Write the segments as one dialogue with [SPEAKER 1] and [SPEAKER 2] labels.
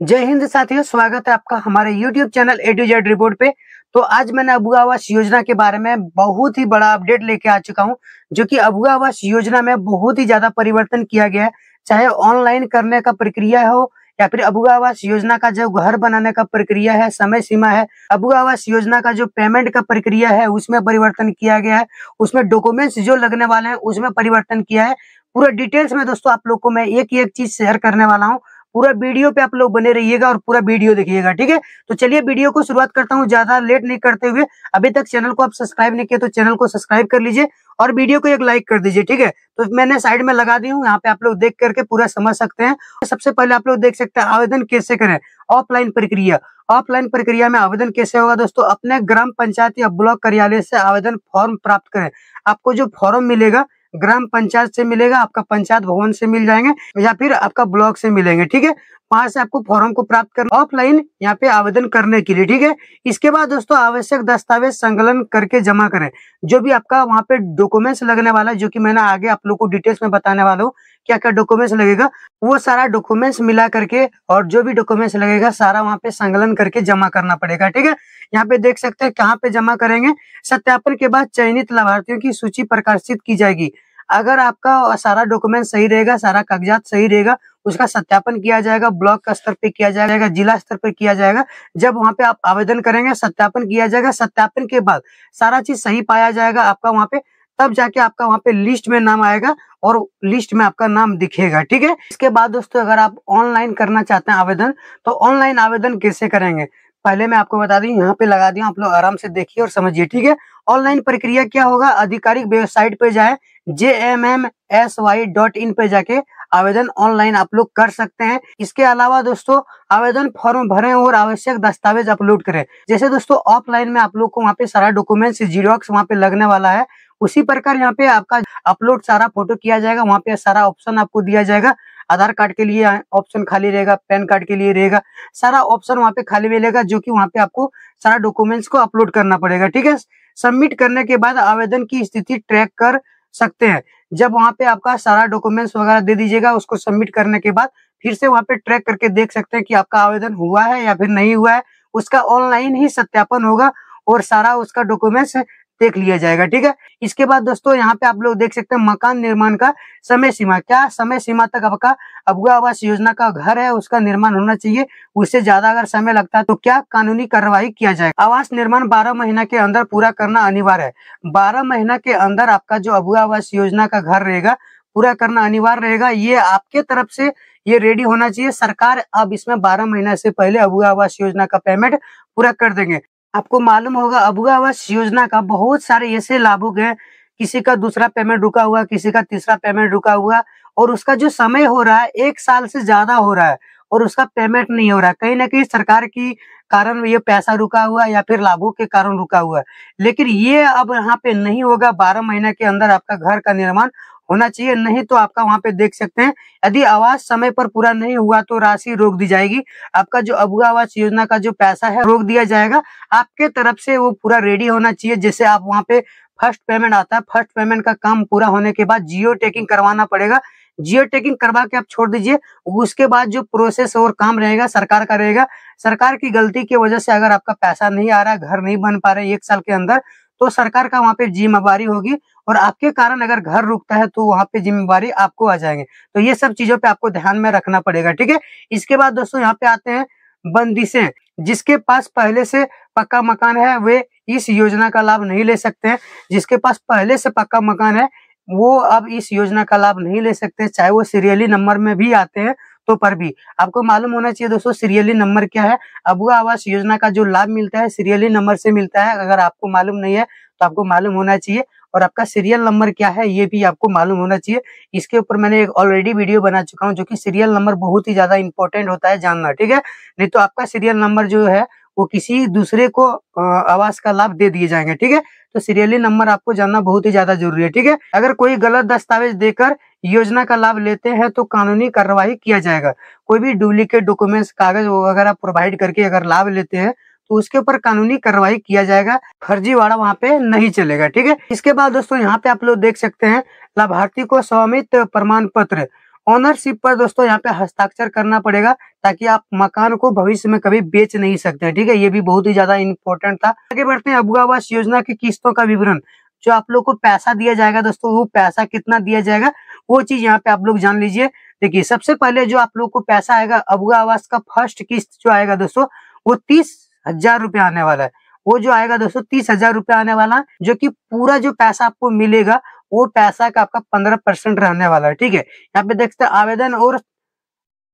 [SPEAKER 1] जय हिंद साथियों, स्वागत है आपका हमारे YouTube channel A to Z report पे। तो आज मैंने अबुआ आवास योजना के बारे में बहुत ही बड़ा अपडेट लेके आ चुका हूँ, जो कि अबुआ आवास योजना में बहुत ही ज्यादा परिवर्तन किया गया है। चाहे ऑनलाइन करने का प्रक्रिया हो या फिर अबुआ आवास योजना का जो घर बनाने का प्रक्रिया है, समय सीमा है, अबुआ आवास योजना का जो पेमेंट का प्रक्रिया है उसमें परिवर्तन किया गया है। उसमें डॉक्यूमेंट्स जो लगने वाले हैं उसमें परिवर्तन किया है। पूरा डिटेल्स में दोस्तों आप लोग को मैं एक एक चीज शेयर करने वाला हूँ। पूरा वीडियो पे आप लोग बने रहिएगा और पूरा वीडियो देखिएगा, ठीक है। तो चलिए वीडियो को शुरुआत करता हूँ, ज्यादा लेट नहीं करते हुए। अभी तक चैनल को आप सब्सक्राइब नहीं किए तो चैनल को सब्सक्राइब कर लीजिए और वीडियो को एक लाइक कर दीजिए, ठीक है। तो मैंने साइड में लगा दी हूँ, यहाँ पे आप लोग देख करके पूरा समझ सकते हैं। सबसे पहले आप लोग देख सकते हैं आवेदन कैसे करें। ऑफलाइन प्रक्रिया, ऑफलाइन प्रक्रिया में आवेदन कैसे होगा दोस्तों? अपने ग्राम पंचायत या ब्लॉक कार्यालय से आवेदन फॉर्म प्राप्त करें। आपको जो फॉर्म मिलेगा ग्राम पंचायत से मिलेगा, आपका पंचायत भवन से मिल जाएंगे या फिर आपका ब्लॉक से मिलेंगे, ठीक है। वहां से आपको फॉर्म को प्राप्त करना ऑफलाइन यहाँ पे आवेदन करने के लिए, ठीक है। इसके बाद दोस्तों आवश्यक दस्तावेज संकलन करके जमा करें। जो भी आपका वहाँ पे डॉक्यूमेंट्स लगने वाला है, जो कि मैंने आगे आप लोग को डिटेल्स में बताने वाला हूँ क्या क्या डॉक्यूमेंट्स लगेगा, वो सारा डॉक्यूमेंट्स मिला करके और जो भी डॉक्यूमेंट्स लगेगा सारा वहाँ पे संकलन करके जमा करना पड़ेगा, ठीक है। यहाँ पे देख सकते हैं कहाँ पे जमा करेंगे। सत्यापन के बाद चयनित लाभार्थियों की सूची प्रकाशित की जाएगी। अगर आपका सारा डॉक्यूमेंट सही रहेगा, सारा कागजात सही रहेगा, उसका सत्यापन किया जाएगा, ब्लॉक का स्तर पे किया जाएगा, जिला स्तर पे किया जाएगा। जब वहाँ पे आप आवेदन करेंगे सत्यापन किया जाएगा। सत्यापन के बाद सारा चीज सही पाया जाएगा आपका वहाँ पे, तब जाके आपका वहाँ पे लिस्ट में नाम आएगा और लिस्ट में आपका नाम दिखेगा, ठीक है। इसके बाद दोस्तों अगर आप ऑनलाइन करना चाहते हैं आवेदन, तो ऑनलाइन आवेदन कैसे करेंगे पहले मैं आपको बता दूं, यहाँ पे लगा दिया, आप लोग आराम से देखिए और समझिए, ठीक है। ऑनलाइन प्रक्रिया क्या होगा? आधिकारिक वेबसाइट पे जाए, jmmsy.in पे जाके आवेदन ऑनलाइन आप लोग कर सकते हैं। इसके अलावा दोस्तों आवेदन फॉर्म भरें और आवश्यक दस्तावेज अपलोड करें। जैसे दोस्तों ऑफलाइन में आप लोग को वहाँ पे सारा डॉक्यूमेंट्स जीरोक्स वहाँ पे लगने वाला है, उसी प्रकार यहाँ पे आपका अपलोड सारा फोटो किया जाएगा। वहाँ पे सारा ऑप्शन आपको दिया जाएगा। आधार कार्ड के लिए ऑप्शन खाली रहेगा, पैन कार्ड के लिए रहेगा, सारा ऑप्शन वहाँ पे खाली मिलेगा, जो कि वहाँ पे आपको सारा डॉक्यूमेंट्स को अपलोड करना पड़ेगा, ठीक है। सबमिट करने के बाद आवेदन की स्थिति ट्रैक कर सकते हैं। जब वहाँ पे आपका सारा डॉक्यूमेंट्स वगैरह दे दीजिएगा, उसको सबमिट करने के बाद फिर से वहाँ पे ट्रैक करके देख सकते हैं कि आपका आवेदन हुआ है या फिर नहीं हुआ है। उसका ऑनलाइन ही सत्यापन होगा और सारा उसका डॉक्यूमेंट्स देख लिया जाएगा, ठीक है। इसके बाद दोस्तों यहाँ पे आप लोग देख सकते हैं मकान निर्माण का समय सीमा। क्या समय सीमा तक आपका अबुआ आवास योजना का घर है उसका निर्माण होना चाहिए? उससे ज्यादा अगर समय लगता है तो क्या कानूनी कार्रवाई किया जाएगा? आवास निर्माण 12 महीना के अंदर पूरा करना अनिवार्य है। 12 महीना के अंदर आपका जो अबुआ आवास योजना का घर रहेगा पूरा करना अनिवार्य रहेगा। ये आपके तरफ से ये रेडी होना चाहिए। सरकार अब इसमें 12 महीना से पहले अबुआ आवास योजना का पेमेंट पूरा कर देंगे। आपको मालूम होगा अबुआ आवास योजना का बहुत सारे ऐसे लाभुक हैं, किसी का दूसरा पेमेंट रुका हुआ, किसी का तीसरा पेमेंट रुका हुआ, और उसका जो समय हो रहा है 1 साल से ज्यादा हो रहा है और उसका पेमेंट नहीं हो रहा है। कहीं ना कहीं सरकार की कारण ये पैसा रुका हुआ है या फिर लाभों के कारण रुका हुआ है। लेकिन ये अब यहाँ पे नहीं होगा। 12 महीने के अंदर आपका घर का निर्माण होना चाहिए, नहीं तो आपका वहाँ पे देख सकते हैं यदि आवास समय पर पूरा नहीं हुआ तो राशि रोक दी जाएगी। आपका जो अबुआ आवास योजना का जो पैसा है रोक दिया जाएगा। आपके तरफ से वो पूरा रेडी होना चाहिए। जैसे आप वहाँ पे फर्स्ट पेमेंट आता है, फर्स्ट पेमेंट का काम पूरा होने के बाद जियो टैगिंग करवाना पड़ेगा। जियो टैगिंग करवा के आप छोड़ दीजिए। उसके बाद जो प्रोसेस और काम रहेगा सरकार का रहेगा। सरकार की गलती की वजह से अगर आपका पैसा नहीं आ रहा है, घर नहीं बन पा रहे 1 साल के अंदर, तो सरकार का वहाँ पे जिम्मेवारी होगी और आपके कारण अगर घर रुकता है तो वहाँ पे जिम्मेवारी आपको आ जाएंगे। तो ये सब चीजों पे आपको ध्यान में रखना पड़ेगा, ठीक है। इसके बाद दोस्तों यहाँ पे आते हैं बंदिशें। जिसके पास पहले से पक्का मकान है वे इस योजना का लाभ नहीं ले सकते हैं। जिसके पास पहले से पक्का मकान है वो अब इस योजना का लाभ नहीं ले सकते, चाहे वो सीरियली नंबर में भी आते हैं तो पर भी। आपको मालूम होना चाहिए दोस्तों सीरियली नंबर क्या है। अबुआ आवास योजना का जो लाभ मिलता है सीरियली नंबर से मिलता है। अगर आपको मालूम नहीं है तो आपको मालूम होना चाहिए, और आपका सीरियल नंबर क्या है ये भी आपको मालूम होना चाहिए। इसके ऊपर मैंने एक ऑलरेडी वीडियो बना चुका हूँ, जो कि सीरियल नंबर बहुत ही ज्यादा इंपॉर्टेंट होता है जानना, ठीक है। नहीं तो आपका सीरियल नंबर जो है वो किसी दूसरे को आवास का लाभ दे दिए जाएंगे, ठीक है। तो सीरियली नंबर आपको जानना बहुत ही ज्यादा जरूरी है, ठीक है। अगर कोई गलत दस्तावेज देकर योजना का लाभ लेते हैं तो कानूनी कार्रवाई किया जाएगा। कोई भी डुप्लीकेट डॉक्यूमेंट्स कागज वगैरह प्रोवाइड करके अगर लाभ लेते हैं तो उसके ऊपर कानूनी कार्रवाई किया जाएगा। फर्जीवाड़ा वहाँ पे नहीं चलेगा, ठीक है। इसके बाद दोस्तों यहाँ पे आप लोग देख सकते हैं लाभार्थी को स्वामित्व प्रमाण पत्र ओनरशिप पर दोस्तों यहाँ पे हस्ताक्षर करना पड़ेगा, ताकि आप मकान को भविष्य में कभी बेच नहीं सकते हैं। ठीक है, ये भी बहुत ही ज्यादा इंपॉर्टेंट था। आगे बढ़ते हैं, अबुआ आवास योजना की किस्तों का विवरण। जो आप लोग को पैसा दिया जाएगा दोस्तों, वो पैसा कितना दिया जाएगा वो चीज यहाँ पे आप लोग जान लीजिए। देखिए, सबसे पहले जो आप लोग को पैसा आएगा अबुआ आवास का फर्स्ट किस्त जो आएगा दोस्तों, वो 30,000 रुपये आने वाला है। वो जो आएगा दोस्तों 30,000 रुपये आने वाला है, जो कि पूरा जो पैसा आपको मिलेगा वो पैसा का आपका 15% रहने वाला है। ठीक है, यहाँ पे देखते हैं आवेदन और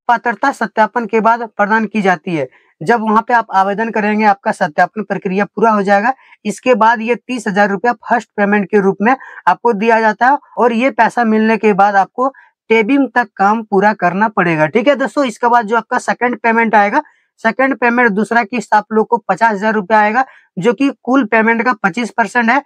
[SPEAKER 1] पात्रता सत्यापन के बाद प्रदान की जाती है। जब वहां पे आप आवेदन करेंगे, आपका सत्यापन प्रक्रिया पूरा हो जाएगा, इसके बाद ये 30,000 रुपया फर्स्ट पेमेंट के रूप में आपको दिया जाता है। और ये पैसा मिलने के बाद आपको टेबिंग तक काम पूरा करना पड़ेगा। ठीक है दोस्तों, इसके बाद जो आपका सेकंड पेमेंट आएगा, सेकंड पेमेंट दूसरा किस्त आप लोग को 50,000 रुपया आएगा, जो कि कुल पेमेंट का 25% है।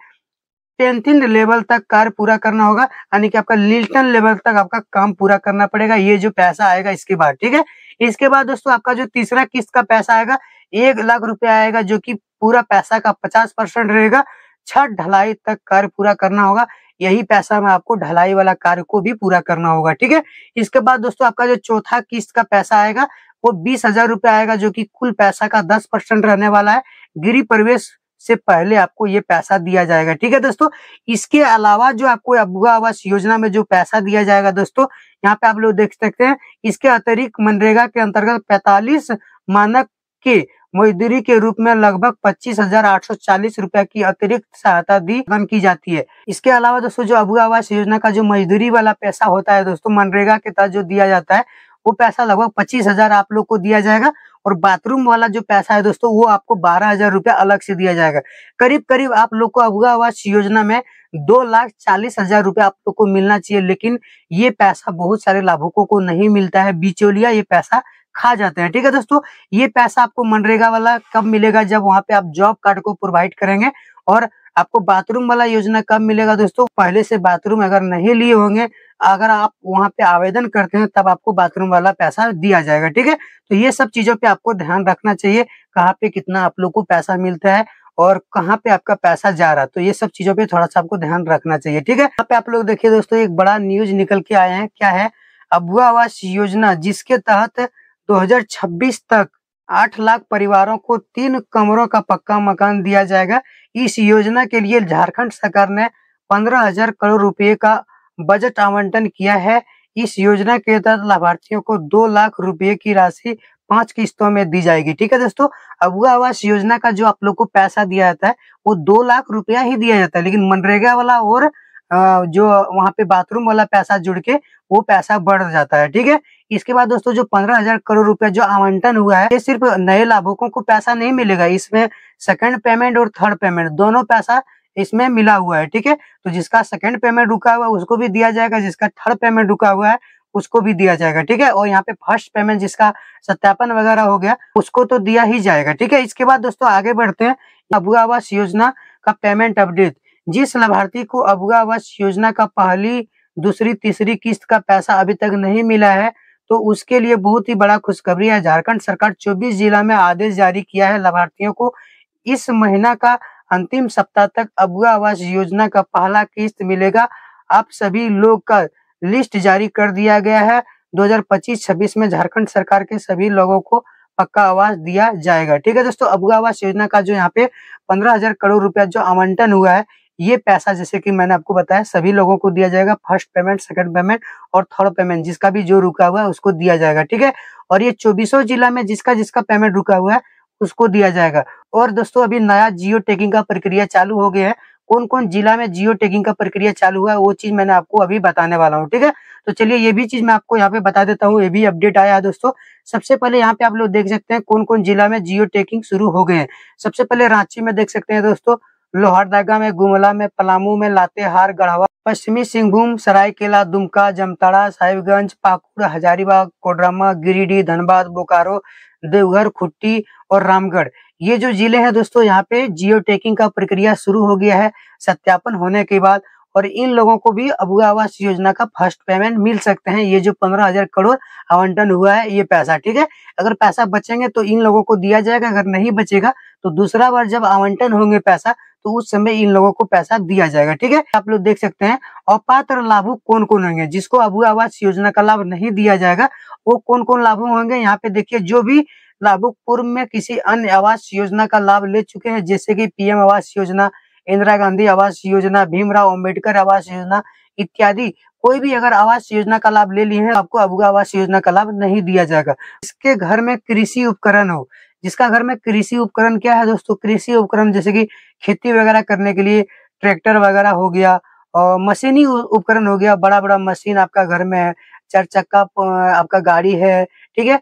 [SPEAKER 1] 10th लेवल तक कार्य पूरा करना होगा, यानी कि आपका लिल्टन लेवल तक आपका काम पूरा करना पड़ेगा। ये जो पैसा आएगा इसके बाद। ठीक है, इसके बाद दोस्तों आपका जो तीसरा किस्त का पैसा आएगा 1,00,000 रुपया आएगा, जो कि पूरा पैसा का 50% रहेगा। छत ढलाई तक कार्य पूरा करना होगा, यही पैसा में आपको ढलाई वाला कार्य को भी पूरा करना होगा। ठीक है, इसके बाद दोस्तों आपका जो चौथा किस्त का पैसा आएगा वो 20,000 रुपया आएगा, जो कि कुल पैसा का 10% रहने वाला है। गृह प्रवेश से पहले आपको ये पैसा दिया जाएगा। ठीक है दोस्तों, इसके अलावा जो आपको अबुआ आवास योजना में जो पैसा दिया जाएगा दोस्तों, यहाँ पे आप लोग देख सकते हैं, इसके अतिरिक्त मनरेगा के अंतर्गत 45 मानक के मजदूरी के रूप में लगभग 25,840 रुपया की अतिरिक्त सहायता दी की जाती है। इसके अलावा दोस्तों जो अबुआ आवास योजना का जो मजदूरी वाला पैसा होता है दोस्तों, मनरेगा के तहत जो दिया जाता है, वो पैसा लगभग 25,000 आप लोग को दिया जाएगा। और बाथरूम वाला जो पैसा है दोस्तों, वो आपको 12,000 रुपया अलग से दिया जाएगा। करीब करीब आप लोग को अबुआ आवास योजना में 2,40,000 रुपया आप लोग को मिलना चाहिए, लेकिन ये पैसा बहुत सारे लाभुकों को नहीं मिलता है। बिचौलिया ये पैसा खा जाते हैं। ठीक है दोस्तों, ये पैसा आपको मनरेगा वाला कब मिलेगा, जब वहां पे आप जॉब कार्ड को प्रोवाइड करेंगे। और आपको बाथरूम वाला योजना कब मिलेगा दोस्तों, पहले से बाथरूम अगर नहीं लिए होंगे, अगर आप वहां पे आवेदन करते हैं, तब आपको बाथरूम वाला पैसा दिया जाएगा। ठीक है, तो ये सब चीजों पे आपको ध्यान रखना चाहिए, कहाँ पे कितना आप लोग को पैसा मिलता है और कहाँ पे आपका पैसा जा रहा है। तो ये सब चीजों पे थोड़ा सा आपको ध्यान रखना चाहिए। ठीक है, यहाँ पे आप लोग देखिए दोस्तों, एक बड़ा न्यूज निकल के आए हैं। क्या है, अबुआ आवास योजना, जिसके तहत 2026 तक 8 लाख परिवारों को 3 कमरों का पक्का मकान दिया जाएगा। इस योजना के लिए झारखंड सरकार ने 15,000 करोड़ रुपए का बजट आवंटन किया है। इस योजना के तहत लाभार्थियों को 2 लाख रुपए की राशि 5 किस्तों में दी जाएगी। ठीक है दोस्तों, अबुआ आवास योजना का जो आप लोग को पैसा दिया जाता है वो 2 लाख रुपया ही दिया जाता है, लेकिन मनरेगा वाला और जो वहाँ पे बाथरूम वाला पैसा जुड़ के वो पैसा बढ़ जाता है। ठीक है, इसके बाद दोस्तों जो 15,000 करोड़ रुपया जो आवंटन हुआ है, ये सिर्फ नए लाभुकों को पैसा नहीं मिलेगा, इसमें सेकंड पेमेंट और थर्ड पेमेंट दोनों पैसा इसमें मिला हुआ है। ठीक है, तो जिसका सेकंड पेमेंट रुका हुआ है उसको भी दिया जाएगा, जिसका थर्ड पेमेंट रुका हुआ है उसको भी दिया जाएगा। ठीक है, और यहाँ पे फर्स्ट पेमेंट जिसका सत्यापन वगैरह हो गया उसको तो दिया ही जाएगा। ठीक है, इसके बाद दोस्तों आगे बढ़ते हैं, अबुआ आवास योजना का पेमेंट अपडेट। जिस लाभार्थी को अबुआ आवास योजना का पहली, दूसरी, तीसरी किस्त का पैसा अभी तक नहीं मिला है, तो उसके लिए बहुत ही बड़ा खुशखबरी है। झारखंड सरकार 24 जिला में आदेश जारी किया है, लाभार्थियों को इस महीना का अंतिम सप्ताह तक अबुआ आवास योजना का पहला किस्त मिलेगा। आप सभी लोग का लिस्ट जारी कर दिया गया है। 2025-26 में झारखंड सरकार के सभी लोगों को पक्का आवास दिया जाएगा। ठीक है दोस्तों, अबुआ आवास योजना का जो यहाँ पे 15,000 करोड़ रुपया जो आवंटन हुआ है, ये पैसा जैसे कि मैंने आपको बताया सभी लोगों को दिया जाएगा। फर्स्ट पेमेंट, सेकंड पेमेंट और थर्ड पेमेंट जिसका भी जो रुका हुआ है उसको दिया जाएगा। ठीक है, और ये 24 जिला में जिसका जिसका पेमेंट रुका हुआ है उसको दिया जाएगा। और दोस्तों अभी नया जियो टैगिंग का प्रक्रिया चालू हो गया है। कौन कौन जिला में जियो टैगिंग का प्रक्रिया चालू हुआ है वो चीज मैंने आपको अभी बताने वाला हूँ। ठीक है, तो चलिए ये भी चीज मैं आपको यहाँ पे बता देता हूँ, ये भी अपडेट आया है दोस्तों। सबसे पहले यहाँ पे आप लोग देख सकते हैं कौन कौन जिला में जियो टैगिंग शुरू हो गए हैं। सबसे पहले रांची में देख सकते हैं दोस्तों, लोहरदगा में, गुमला में, पलामू में, लातेहार, गढ़वा, पश्चिमी सिंहभूम, सरायकेला, दुमका, जामताड़ा, साहिबगंज, पाकुड़, हजारीबाग, कोडरमा, गिरिडीह, धनबाद, बोकारो, देवघर, खुट्टी और रामगढ़, ये जो जिले हैं दोस्तों, यहाँ पे जियो टैगिंग का प्रक्रिया शुरू हो गया है। सत्यापन होने के बाद और इन लोगों को भी अबू आवास योजना का फर्स्ट पेमेंट मिल सकते हैं। ये जो 15,000 करोड़ आवंटन हुआ है ये पैसा, ठीक है। अगर पैसा बचेंगे तो इन लोगों को दिया जाएगा, अगर नहीं बचेगा तो दूसरा बार जब आवंटन होंगे पैसा तो उस समय इन लोगों को पैसा दिया जाएगा, ठीक है। आप लोग देख सकते हैं अपात्र लाभुक कौन कौन होंगे, जिसको अबू आवास योजना का लाभ नहीं दिया जाएगा वो कौन कौन लाभुक होंगे। यहाँ पे देखिए, जो भी लाभुक पूर्व में किसी अन्य आवास योजना का लाभ ले चुके हैं, जैसे कि पीएम आवास योजना, इंदिरा गांधी आवास योजना, भीमराव अंबेडकर आवास योजना इत्यादि, कोई भी अगर आवास योजना का लाभ ले लिए हैं आपको अबू आवास योजना का लाभ नहीं दिया जाएगा। इसके घर में कृषि उपकरण हो, जिसका घर में कृषि उपकरण क्या है दोस्तों, कृषि उपकरण जैसे कि खेती वगैरह करने के लिए ट्रैक्टर वगैरह हो गया और मशीनी उपकरण हो गया, बड़ा बड़ा मशीन आपका घर में है, 4 चक्का आपका गाड़ी है, ठीक है,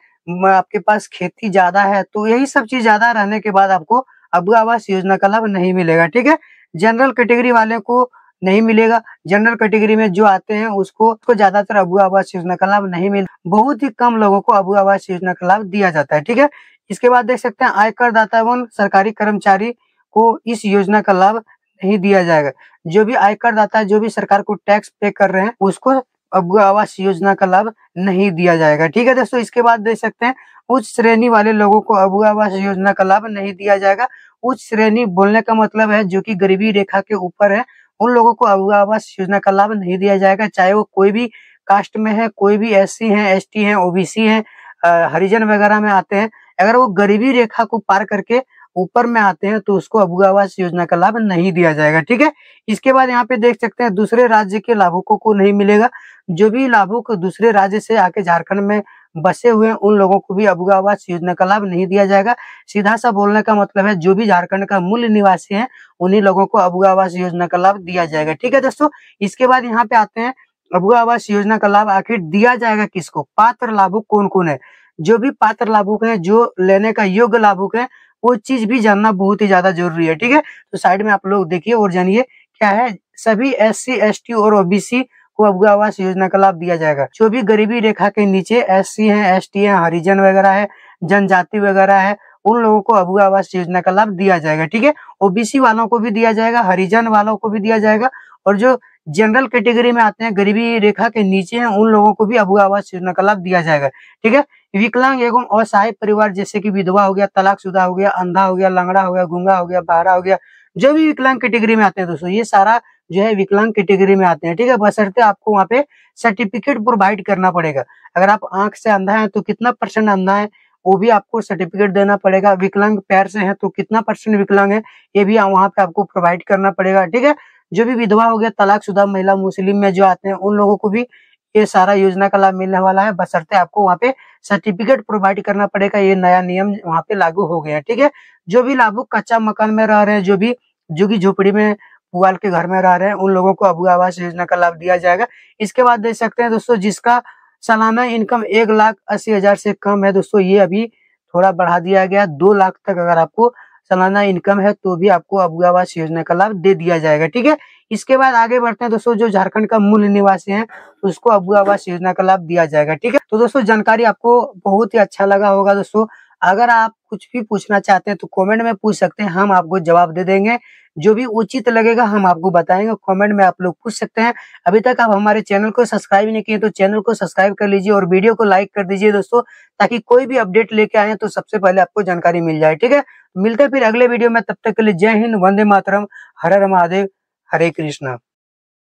[SPEAKER 1] आपके पास खेती ज्यादा है, तो यही सब चीज ज्यादा रहने के बाद आपको अबू आवास योजना का लाभ नहीं मिलेगा, ठीक है। जनरल कैटेगरी वाले को नहीं मिलेगा, जनरल कैटेगरी में जो आते हैं उसको ज्यादातर अबू आवास योजना का लाभ नहीं मिलता, बहुत ही कम लोगों को अबू आवास योजना का लाभ दिया जाता है, ठीक है। इसके बाद देख सकते हैं आयकर दाता एवं सरकारी कर्मचारी को इस योजना का लाभ नहीं दिया जाएगा। जो भी आयकर दाता है, जो भी सरकार को टैक्स पे कर रहे हैं, उसको अबू आवास योजना का लाभ नहीं दिया जाएगा, ठीक है दोस्तों। इसके बाद देख सकते हैं उच्च श्रेणी वाले लोगों को अबू आवास योजना का लाभ नहीं दिया जाएगा। उच्च श्रेणी बोलने का मतलब है जो कि गरीबी रेखा के ऊपर है, उन लोगों को अबू आवास योजना का लाभ नहीं दिया जाएगा, चाहे वो कोई भी कास्ट में है, कोई भी एससी है, एसटी है, ओबीसी है, हरिजन वगैरह में आते हैं। अगर वो गरीबी रेखा को पार करके ऊपर में आते हैं तो उसको अबू आवास योजना का लाभ नहीं दिया जाएगा, ठीक है। इसके बाद यहाँ पे देख सकते हैं दूसरे राज्य के लाभुकों को नहीं मिलेगा। जो भी लाभुक दूसरे राज्य से आके झारखंड में बसे हुए हैं उन लोगों को भी अबू आवास योजना का लाभ नहीं दिया जाएगा। सीधा सा बोलने का मतलब है जो भी झारखंड का मूल निवासी है उन्हीं लोगों को अबू आवास योजना का लाभ दिया जाएगा, ठीक है दोस्तों। इसके बाद यहाँ पे आते हैं अबू आवास योजना का लाभ आखिर दिया जाएगा किसको, पात्र लाभुक कौन कौन है। जो भी पात्र लाभुक है, जो लेने का योग्य लाभुक है, वो चीज भी जानना बहुत ही ज्यादा जरूरी है, ठीक है। तो साइड में आप लोग देखिए और जानिए क्या है। सभी एससी, एसटी और ओबीसी को अबू आवास योजना का लाभ दिया जाएगा। जो भी गरीबी रेखा के नीचे एससी है, एसटी है, हरिजन वगैरह है, जनजाति वगैरह है, उन लोगों को अबू आवास योजना का लाभ दिया जाएगा, ठीक है। ओबीसी वालों को भी दिया जाएगा, हरिजन वालों को भी दिया जाएगा, और जो जनरल कैटेगरी में आते हैं, गरीबी रेखा के नीचे हैं, उन लोगों को भी अबू आवास योजना का लाभ दिया जाएगा, ठीक है। विकलांग एवं असहाय परिवार जैसे कि विधवा हो गया, तलाकशुदा हो गया, अंधा हो गया, लंगड़ा हो गया, गूंगा हो गया, बहरा हो गया, जो भी विकलांग कैटेगरी में आते हैं दोस्तों, ये सारा जो है विकलांग कैटेगरी में आते हैं, ठीक है। बशर्ते आपको वहाँ पे सर्टिफिकेट प्रोवाइड करना पड़ेगा। अगर आप आंख से अंधा है तो कितना % अंधा है वो भी आपको सर्टिफिकेट देना पड़ेगा। विकलांग पैर से है तो कितना % विकलांग है ये भी वहाँ पे आपको प्रोवाइड करना पड़ेगा, ठीक है। जो भी विधवा हो गया, तलाकशुदा महिला, मुस्लिम में जो आते हैं उन लोगों को भी ये सारा योजना का लाभ मिलने वाला है, बशर्ते आपको वहाँ पे सर्टिफिकेट प्रोवाइड करना पड़ेगा। ये नया नियम वहाँ पे लागू हो गया, ठीक है। जो भी लाभुक कच्चा मकान में रह रहे हैं, जो भी झुग्गी झोपड़ी में, पुआल के घर में रह रहे हैं, उन लोगों को अबू आवास योजना का लाभ दिया जाएगा। इसके बाद देख सकते हैं दोस्तों जिसका सालाना इनकम 1,80,000 से कम है दोस्तों, ये अभी थोड़ा बढ़ा दिया गया, 2 लाख तक अगर आपको सालाना इनकम है तो भी आपको अबू आवास योजना का लाभ दे दिया जाएगा, ठीक है। इसके बाद आगे बढ़ते हैं दोस्तों, जो झारखंड का मूल निवासी है उसको अबू आवास योजना का लाभ दिया जाएगा, ठीक है। तो दोस्तों जानकारी आपको बहुत ही अच्छा लगा होगा दोस्तों। अगर आप कुछ भी पूछना चाहते हैं तो कमेंट में पूछ सकते हैं, हम आपको जवाब दे देंगे। जो भी उचित लगेगा हम आपको बताएंगे, कमेंट में आप लोग पूछ सकते हैं। अभी तक आप हमारे चैनल को सब्सक्राइब नहीं किए तो चैनल को सब्सक्राइब कर लीजिए और वीडियो को लाइक कर दीजिए दोस्तों, ताकि कोई भी अपडेट लेके आए तो सबसे पहले आपको जानकारी मिल जाए, ठीक है। मिलते हैं फिर अगले वीडियो में, तब तक के लिए जय हिंद, वंदे मातरम, हर हर महादेव, हरे कृष्णा।